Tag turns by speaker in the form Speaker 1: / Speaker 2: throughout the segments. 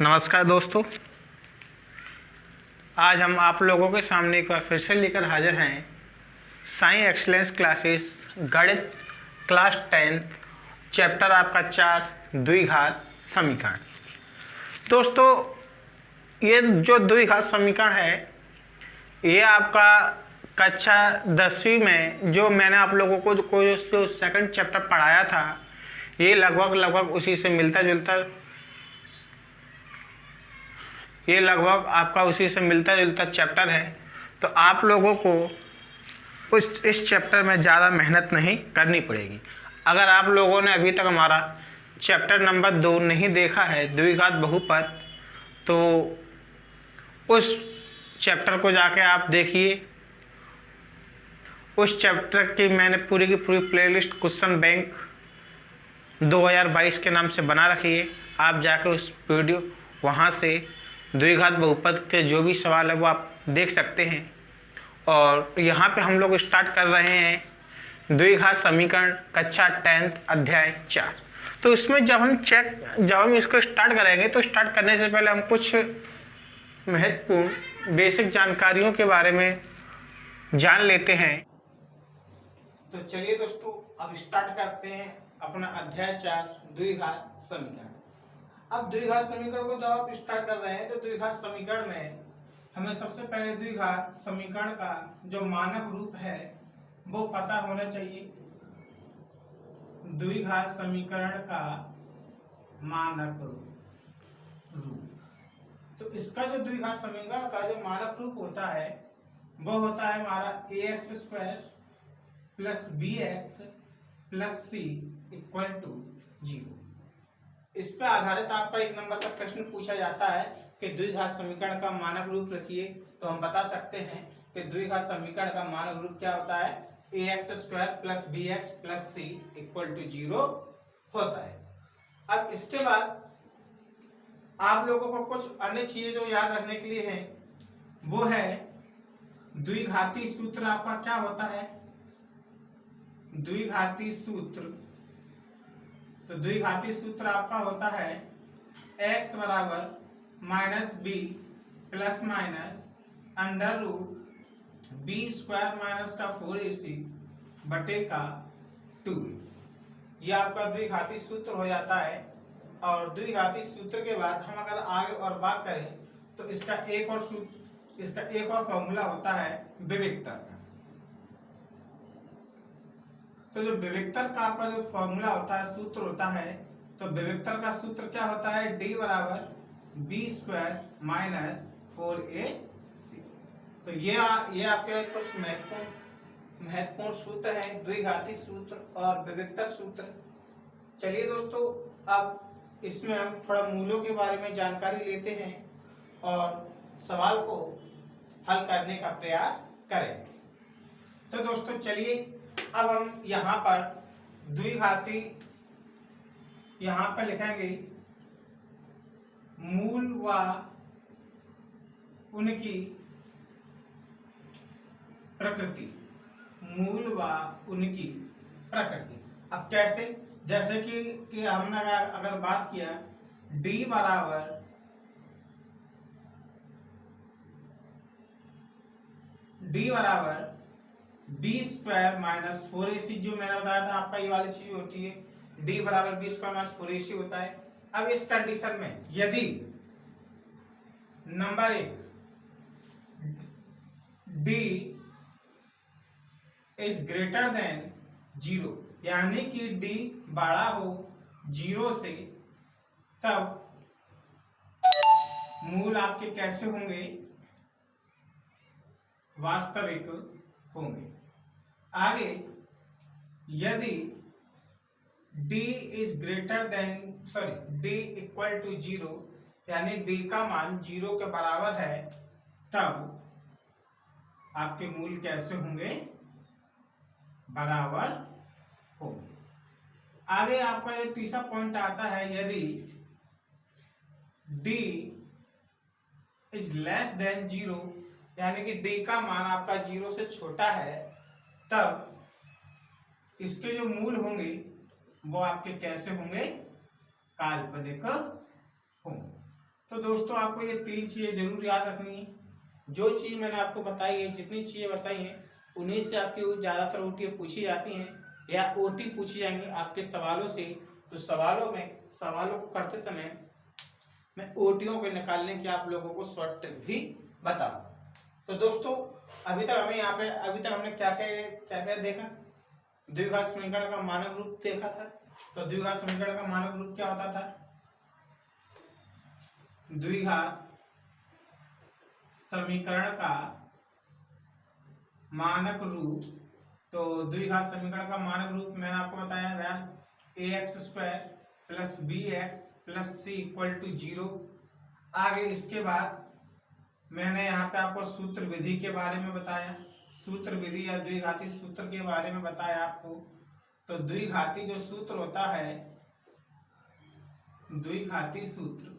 Speaker 1: नमस्कार दोस्तों, आज हम आप लोगों के सामने एक बार फिर से लेकर हाजिर हैं साई एक्सीलेंस क्लासेस गणित क्लास 10 चैप्टर आपका 4 द्विघात समीकरण। दोस्तों, ये जो द्विघात समीकरण है ये आपका कक्षा 10वीं में जो मैंने आप लोगों को जो सेकंड चैप्टर पढ़ाया था ये लगभग उसी से मिलता जुलता चैप्टर है। तो आप लोगों को इस चैप्टर में ज़्यादा मेहनत नहीं करनी पड़ेगी। अगर आप लोगों ने अभी तक हमारा चैप्टर नंबर 2 नहीं देखा है द्विघात बहुपद, तो उस चैप्टर को जाके आप देखिए। उस चैप्टर की मैंने पूरी की पूरी प्लेलिस्ट क्वेश्चन बैंक 2022 के नाम से बना रखी है। आप जाके उस वीडियो वहाँ से द्विघात बहुपद के जो भी सवाल है वो आप देख सकते हैं। और यहाँ पे हम लोग स्टार्ट कर रहे हैं द्विघात समीकरण कक्षा 10 अध्याय 4। तो इसमें जब हम इसको स्टार्ट करेंगे तो स्टार्ट करने से पहले हम कुछ महत्वपूर्ण बेसिक जानकारियों के बारे में जान लेते हैं। तो चलिए दोस्तों, अब स्टार्ट करते हैं अपना अध्याय 4 द्विघात समीकरण। अब द्विघात समीकरण को जब आप स्टार्ट कर रहे हैं तो द्विघात समीकरण में हमें सबसे पहले द्विघात समीकरण का जो मानक रूप है वो पता होना चाहिए। द्विघात समीकरण का मानक रूप, तो इसका जो द्विघात समीकरण का जो मानक रूप होता है वो होता है हमारा ax² + bx + c = 0। इस पे आधारित आपका 1 नंबर का प्रश्न पूछा जाता है कि द्विघात समीकरण का मानक रूप रखिए। तो हम बता सकते हैं कि द्विघात समीकरण का मानक रूप क्या होता है, ax² + bx + c = 0 होता है। अब इसके बाद आप लोगों को कुछ अन्य चीजें जो याद रखने के लिए है वो है द्विघाती सूत्र आपका क्या होता है। द्विघाती सूत्र, तो द्विघाती सूत्र आपका होता है x = -b ± √b² - 4ac/2। यह आपका द्विघाती सूत्र हो जाता है। और द्विघाती सूत्र के बाद हम अगर आगे और बात करें तो इसका एक और फॉर्मूला होता है विविक्तर का। तो जो विविक्तर का आपका जो फॉर्मूला होता है, सूत्र होता है, तो विविक्तर का सूत्र क्या होता है, d = b² - 4ac। तो ये आपके कुछ महत्वपूर्ण सूत्र हैं, द्विघाती सूत्र और विविक्तर सूत्र। चलिए दोस्तों, अब इसमें हम थोड़ा मूलों के बारे में जानकारी लेते हैं और सवाल को हल करने का प्रयास करें। तो दोस्तों चलिए, अब हम यहाँ पर द्विघाती लिखेंगे मूल व उनकी प्रकृति। अब कैसे, जैसे कि हमने अगर बात किया d = b² - 4ac, जो मैंने बताया था आपका ये वाली चीज होती है, d = b² - 4ac होता है। अब इस कंडीशन में यदि नंबर 1 d > 0, यानी कि d बड़ा हो 0 से, तब मूल आपके कैसे होंगे, वास्तविक होंगे। आगे यदि d = 0, यानी d का मान 0 के बराबर है, तब आपके मूल कैसे होंगे, बराबर होंगे। आगे आपका ये तीसरा पॉइंट आता है, यदि d << 0, यानी कि d का मान आपका 0 से छोटा है, तब इसके जो मूल होंगे वो आपके कैसे होंगे, काल्पनिक होंगे। तो दोस्तों आपको ये 3 चीजें जरूर याद रखनी है। जो चीज मैंने आपको बताई है, जितनी चीजें बताई हैं, उन्हीं से आपकी ज्यादातर ओटी पूछी जाती हैं या ओटी पूछी जाएंगी आपके सवालों से। तो सवालों को करते समय मैं ओटियों को निकालने की आप लोगों को शॉर्ट ट्रिक भी बताऊं। तो दोस्तों अभी तक हमने क्या क्या देखा। द्विघात समीकरण का मानक रूप देखा था। तो द्विघात समीकरण का मानक रूप क्या होता था? द्विघात समीकरण का मानक रूप, तो द्विघात समीकरण का मानक रूप मैंने आपको बताया बयान, ax² plus bx plus c equal to 0। आगे इसके बाद मैंने यहाँ पे आपको सूत्र विधि के बारे में बताया, सूत्र विधि या द्विघाती सूत्र के बारे में बताया आपको। तो द्विघाती जो सूत्र होता है, द्विघाती सूत्र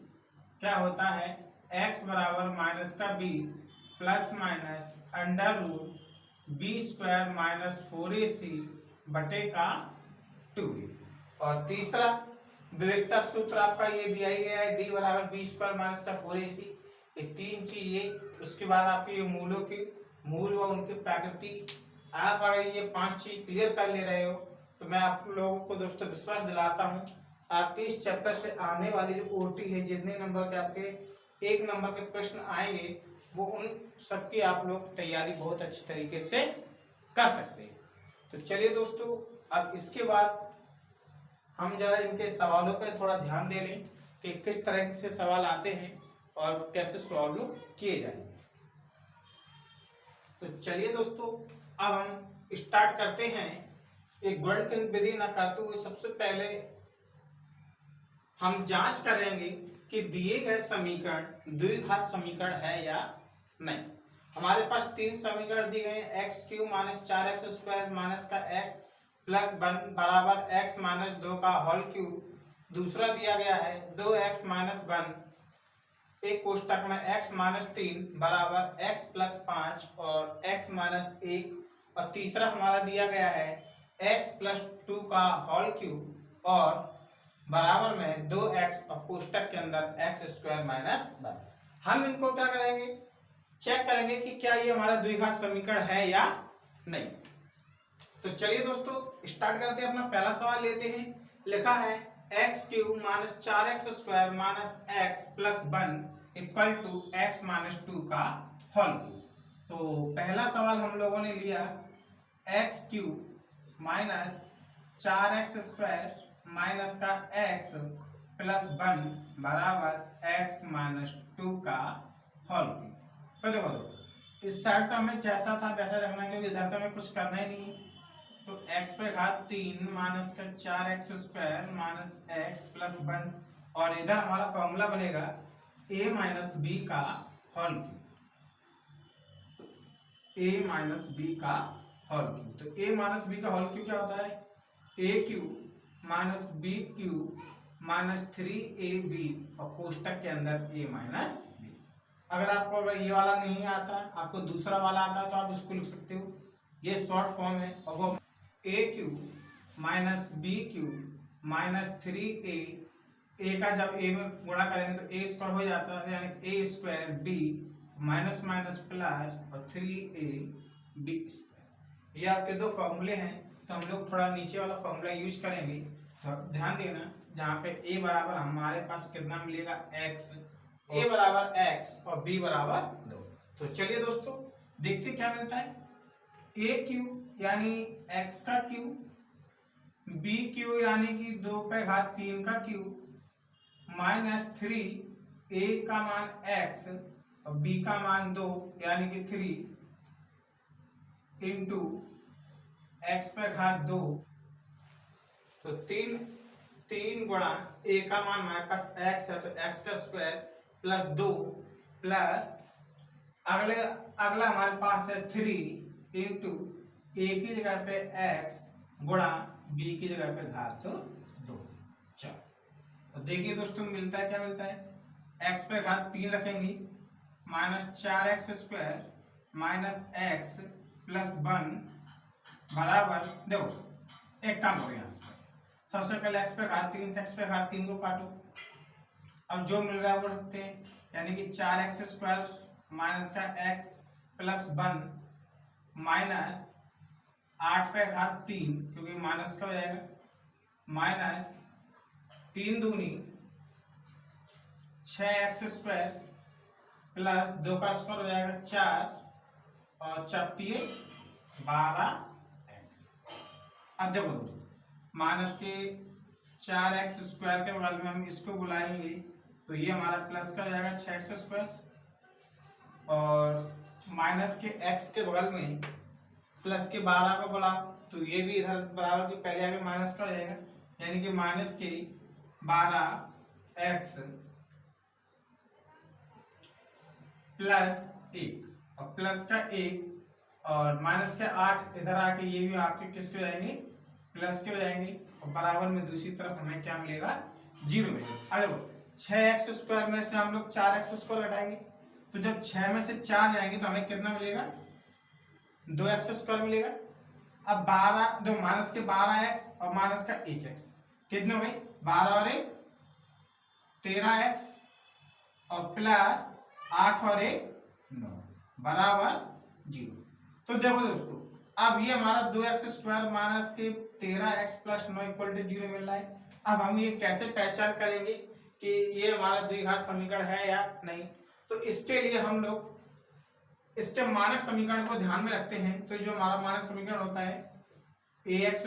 Speaker 1: क्या होता है? x बराबर माइनस का b plus minus under root b² minus 4ac बटे का 2a। और तीसरा विविधता सूत्र आपका ये दिया ही गया है, d बराबर b² माइनस का 4ac। ये 3 चीजें, उसके बाद आपके ये मूल व उनकी प्रकृति। आप अगर ये 5 चीज क्लियर कर ले रहे हो तो मैं आप लोगों को दोस्तों विश्वास दिलाता हूँ आपके इस चैप्टर से आने वाली जो ओटी है, जितने नंबर के आपके 1 नंबर के प्रश्न आएंगे, वो उन सबकी आप लोग तैयारी बहुत अच्छी तरीके से कर सकते हैं। तो चलिए दोस्तों, अब इसके बाद हम जरा इनके सवालों पर थोड़ा ध्यान दे लें कि किस तरह से सवाल आते हैं और कैसे सॉल्व किए जाएंगे। तो चलिए दोस्तों, अब हम स्टार्ट करते हैं। एक गणित विधि न करते हुए सबसे पहले हम जांच करेंगे कि दिए गए समीकरण द्विघात समीकरण है या नहीं। हमारे पास 3 समीकरण दिए गए हैं, x³ माइनस 4x² माइनस का x प्लस 1 बराबर x माइनस 2 का होल क्यूब। दूसरा दिया गया है 2x माइनस 1 एक कोष्टक में x माइनस 3 बराबर x प्लस 5 और x माइनस 1। और तीसरा हमारा दिया गया है x प्लस 2 का होल क्यूब और बराबर में 2x और कोष्टक के अंदर x² माइनस 1। हम इनको क्या करेंगे? चेक करेंगे कि क्या ये हमारा द्विघात समीकरण है या नहीं। तो चलिए दोस्तों स्टार्ट करते हैं। अपना पहला सवाल लेते हैं। लिखा है x³ minus 4x² minus x plus 1 equal to x minus 2 का होल क्यूब। तो पहला सवाल हम लोगों ने लिया x³ माइनस 4x² माइनस का x प्लस 1 बराबर x माइनस 2 का होल क्यूब। तो देखो इस साइड तो हमें जैसा था वैसा रखना है, क्योंकि इधर तो हमें कुछ करना ही नहीं है। तो x पे घात 3 माइनस का 4x² माइनस x प्लस 1 और इधर हमारा फॉर्मूला बनेगा a माइनस b का whole cube, a minus b का होल क्यूब। तो a माइनस b का होल क्यूब क्या होता है? a³ minus b³ minus 3ab और कोष्टक के अंदर a माइनस b। अगर आपको ये वाला नहीं आता, आपको दूसरा वाला आता है, तो आप इसको लिख सकते हो। ये शॉर्ट फॉर्म है और वो a³ minus b³ minus 3a, a का जब a में गुणा करेंगे तो a² हो जाता है, यानी a² b minus minus plus और 3ab²। ये आपके 2 फॉर्मूले हैं। तो हम लोग थोड़ा नीचे वाला फॉर्मूला यूज करेंगे। तो ध्यान देना, जहाँ पे a बराबर हमारे पास कितना मिलेगा? x, a बराबर x और b बराबर 2। तो चलिए दोस्तों देखते क्या मिलता है। a³ यानी x का क्यूब, b³ यानी कि 2 पे घात 3 का क्यूब माइनस 3, a का मान x और b का मान 2 यानी कि 3 इंटू x पे घात 2। तो 3 गुणा a का मान हमारे पास x है, तो x का स्क्वायर प्लस 2 प्लस अगला हमारे पास है 3 इंटू a की जगह पे x गुणा b की जगह पे घात 2। चलो तो देखिए दोस्तों मिलता है, क्या मिलता है? x पे घात 3 रखेंगे minus 4x² minus x plus 1 बराबर, देखो एक काम करो यहाँ से। सबसे पहले x पे घात 3 से x पे घात 3 को काटो। अब जो मिल रहा है वो रखते हैं, यानी कि 4x² माइनस का x प्लस 1 माइनस 8/3, क्योंकि माइनस का हो जाएगा, माइनस 3 दूनी 6x² प्लस 2 का स्क्वायर हो जाएगा 4 और 4 12x। अब देखो दोस्तों, माइनस के 4x² के बगल में हम इसको बुलाएंगे तो ये हमारा प्लस का हो जाएगा 6x² और माइनस के x के बगल में प्लस के 12 को बुलाओ तो ये भी इधर बराबर के पहले आगे माइनस का हो जाएगा, यानी कि माइनस के 12x प्लस 1 और प्लस का 1 और माइनस के 8 इधर आके ये भी आपके किसके हो जाएंगे, प्लस के हो जाएंगे और बराबर में दूसरी तरफ हमें क्या मिलेगा, 0 मिलेगा। अब देखो 6x² में से हम लोग 4x² घटाएंगे तो जब 6 में से 4 जाएंगे तो हमें कितना मिलेगा, 2x² मिलेगा। अब 12 जो माइनस के 12x और माइनस का 1x कितने हो गए, 12 और 1 13x और प्लस 8 और 1 9 बराबर 0। तो देखो दोस्तों, अब ये हमारा 2x² माइनस के 13x प्लस 9 इक्वल टू 0 मिल रहा है। अब हम ये कैसे पहचान करेंगे कि ये हमारा द्विघात समीकरण है या नहीं, तो इसके लिए हम लोग इसके मानक समीकरण को ध्यान में रखते हैं। तो जो हमारा मानक समीकरण होता है ax²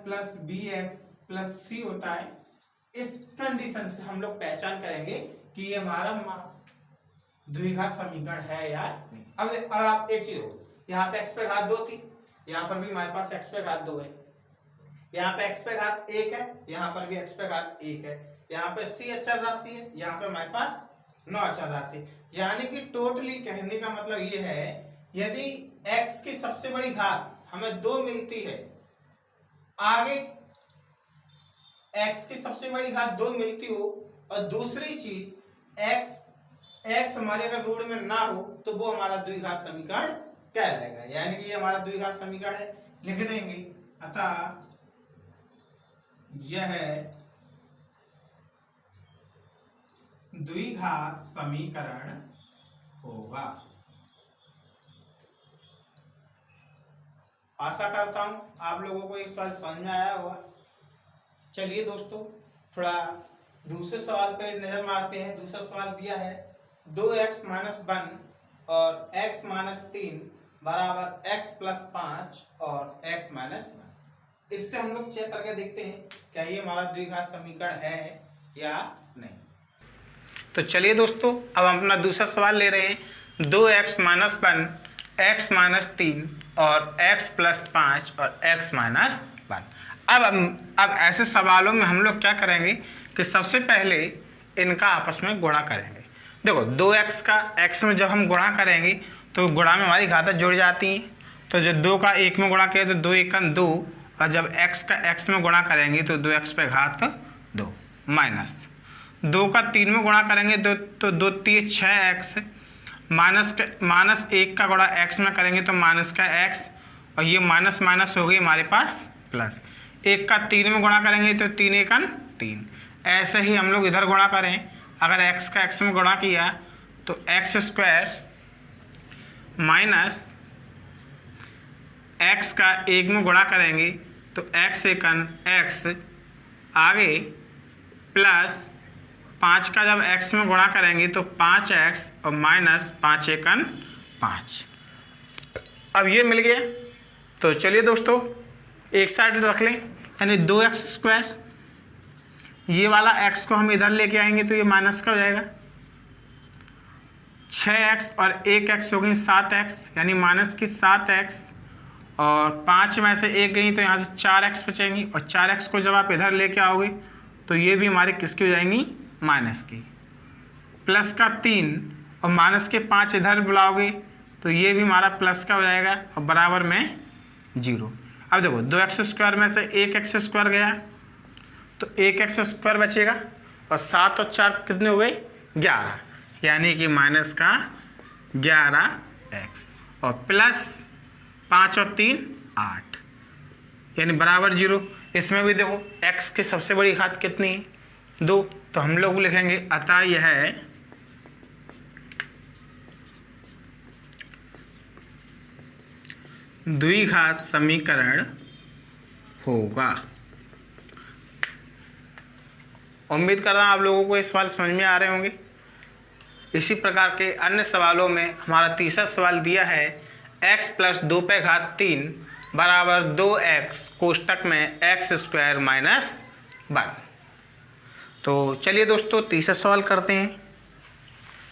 Speaker 1: plus bx plus c होता है, इस कंडीशन से हम लोग पहचान करेंगे कि ये हमारा द्विघात समीकरण है या नहीं। अब आप एक चीज हो, यहाँ पे x/2 थी, यहाँ पर भी हमारे पास x/2 है, यहाँ पे x/1 है, यहाँ पर भी x/1 है, यहाँ पे c अचर राशि है, यहाँ पे हमारे पास 9 अचर राशि। यानी कि टोटली कहने का मतलब ये है, यदि x की सबसे बड़ी घात हमें 2 मिलती है, आगे x की सबसे बड़ी घात 2 मिलती हो और दूसरी चीज x हमारे अगर रूट में ना हो तो वो हमारा द्विघात समीकरण कहलाएगा। यानी कि ये हमारा द्विघात समीकरण है, लिख देंगे। अतः यह द्विघात समीकरण होगा। आशा करता हूं आप लोगों को एक सवाल समझ में आया होगा। चलिए दोस्तों, थोड़ा दूसरे सवाल पे नजर मारते हैं। दूसरा सवाल दिया है 2x - 1 और x - 3 बराबर x + 5 और x - 1। इससे हम लोग चेक करके देखते हैं क्या ये हमारा द्विघात समीकरण है या नहीं। तो चलिए दोस्तों, अब हम अपना दूसरा सवाल ले रहे हैं 2x - 1 x - 3 और x + 5 और x - 1। अब ऐसे सवालों में हम लोग क्या करेंगे कि सबसे पहले इनका आपस में गुणा करेंगे। देखो 2x का x में जब हम गुणा करेंगे तो गुणा में हमारी घातें जुड़ जाती हैं। तो जब 2 का 1 में गुणा किया तो 2 × 2 और जब x का x में गुणा करेंगे तो 2x/2 माइनस 2 का 3 में गुणा करेंगे तो 2 × 3 6x माइनस 1 का गुणा x में करेंगे तो माइनस का x और ये माइनस माइनस हो गई हमारे पास प्लस। 1 का 3 में गुणा करेंगे तो 3 × 1 3। ऐसे ही हम लोग इधर गुणा करें, अगर x का x में गुणा किया तो x² माइनस x का 1 में गुणा करेंगे तो x × 1 आगे प्लस 5 का जब x में गुणा करेंगे तो 5x और माइनस 5 × 5। अब ये मिल गया। तो चलिए दोस्तों एक साइड रख लें, यानी 2x², ये वाला x को हम इधर लेके आएंगे तो ये माइनस का हो जाएगा। 6x और 1x हो गई 7x, यानी माइनस की 7x और 5 में से 1 गई तो यहाँ से 4x बचेंगी और 4x को जब आप इधर लेके आओगे तो ये भी हमारे किसकी हो जाएंगी, माइनस की। प्लस का 3 और माइनस के 5 इधर बुलाओगे तो ये भी हमारा प्लस का हो जाएगा और बराबर में 0। अब देखो 2x² में से 1x² गया तो 1x² बचेगा और 7 और 4 कितने हो गए, 11, यानी कि माइनस का 11x और प्लस 5 और 3 8, यानी बराबर 0। इसमें भी देखो x की सबसे बड़ी घात कितनी है, 2। तो हम लोग लिखेंगे अतः यह द्विघात समीकरण होगा। उम्मीद कर रहा हूँ आप लोगों को ये सवाल समझ में आ रहे होंगे। इसी प्रकार के अन्य सवालों में हमारा तीसरा सवाल दिया है x + 2 पे घात 3 बराबर 2x कोष्टक में x² - 1। तो चलिए दोस्तों तीसरा सवाल करते हैं।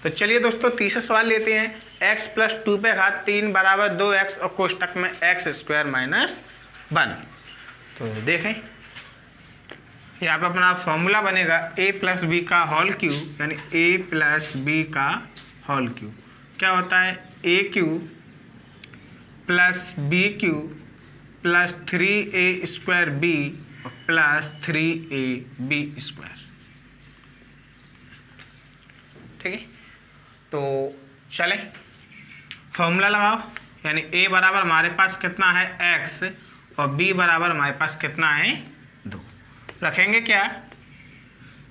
Speaker 1: तो चलिए दोस्तों तीसरा सवाल लेते हैं। x + 2 पे घात 3 बराबर 2x और कोष्टक में x² - 1। तो देखें यहाँ पे अपना फॉर्मूला बनेगा a + b का होल क्यूब, यानी a + b का होल क्यूब क्या होता है a³ + b³ + 3a² plus 3ab²। ठीक है, तो चलें फॉर्मूला लगाओ। यानी a बराबर हमारे पास कितना है x और b बराबर हमारे पास कितना है 2। रखेंगे क्या,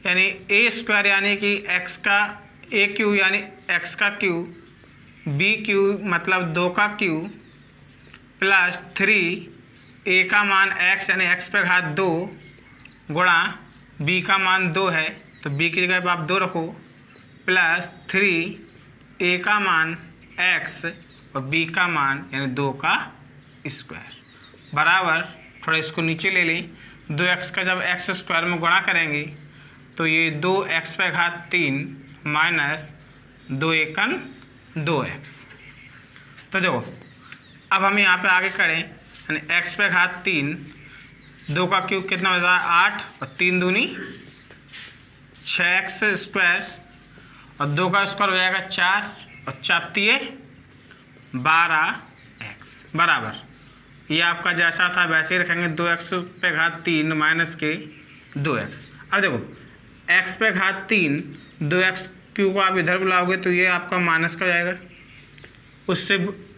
Speaker 1: यानी a² यानी कि x का a³ यानी x का क्यूब, b³ मतलब 2 का क्यूब प्लस 3 a का मान x यानी x पे घात 2 गुणा b का मान 2 है तो b की जगह पर आप 2 रखो, प्लस 3 a का मान x और b का मान यानी 2 का स्क्वायर बराबर, थोड़ा इसको नीचे ले लें, 2x का जब x² में गुणा करेंगे तो ये 2x पे घात 3 माइनस 2 एकन 2x। तो देखो अब हम यहाँ पे आगे करें, यानी x पे घात 3, 2 का क्यूब कितना होता है 8 और 3 दूनी 6x² और 2 का स्क्वायर हो जाएगा 4 और 4 तिये 12x बराबर, ये आपका जैसा था वैसे ही रखेंगे 2x पे घात 3 माइनस के 2x। अब देखो x पे घात 3 2x क्यू को आप इधर बुलाओगे तो ये आपका माइनस का जाएगा,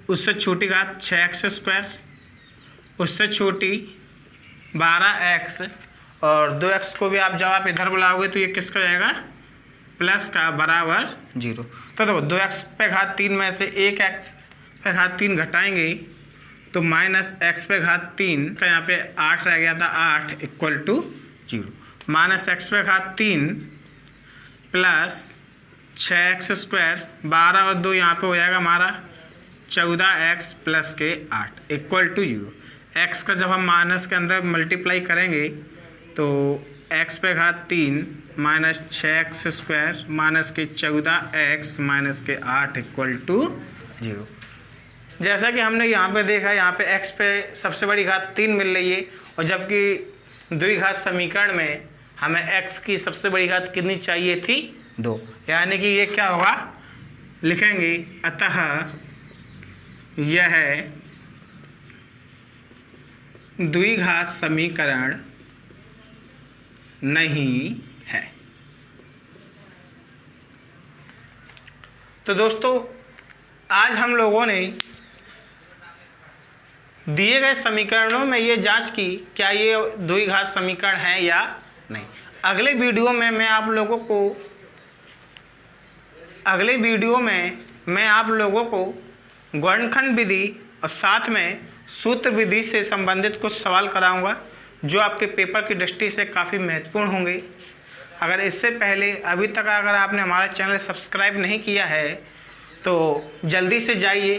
Speaker 1: उससे छोटी घात 6x², उससे छोटी 12x और 2x को भी आप जब आप इधर बुलाओगे तो ये किसका जाएगा प्लस का बराबर 0। तो देखो 2x पे घात 3 में से 1x पे घात 3 घटाएंगे तो माइनस x पे घात 3 का यहाँ पे 8 रह गया था, 8 = 0, माइनस x पे घात 3 प्लस 6x² 12 और 2 यहाँ पे हो जाएगा हमारा 14x प्लस के 8 = 0। x का जब हम माइनस के अंदर मल्टीप्लाई करेंगे तो x पे घात 3 माइनस 6x² माइनस के 14x माइनस के 8 = 0। जैसा कि हमने यहाँ पे देखा, यहाँ पे x पे सबसे बड़ी घात 3 मिल रही है और जबकि द्विघात समीकरण में हमें x की सबसे बड़ी घात कितनी चाहिए थी 2, यानी कि ये क्या होगा लिखेंगे अतः यह द्विघात समीकरण नहीं है। तो दोस्तों आज हम लोगों ने दिए गए समीकरणों में ये जांच की क्या ये द्विघात समीकरण है या नहीं। अगले वीडियो में मैं आप लोगों को गुणनखंड विधि और साथ में सूत्र विधि से संबंधित कुछ सवाल कराऊंगा जो आपके पेपर की दृष्टि से काफ़ी महत्वपूर्ण होंगे। अगर इससे पहले अभी तक अगर आपने हमारा चैनल सब्सक्राइब नहीं किया है तो जल्दी से जाइए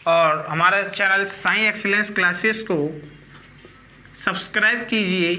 Speaker 1: और हमारा चैनल साई एक्सीलेंस क्लासेस को सब्सक्राइब कीजिए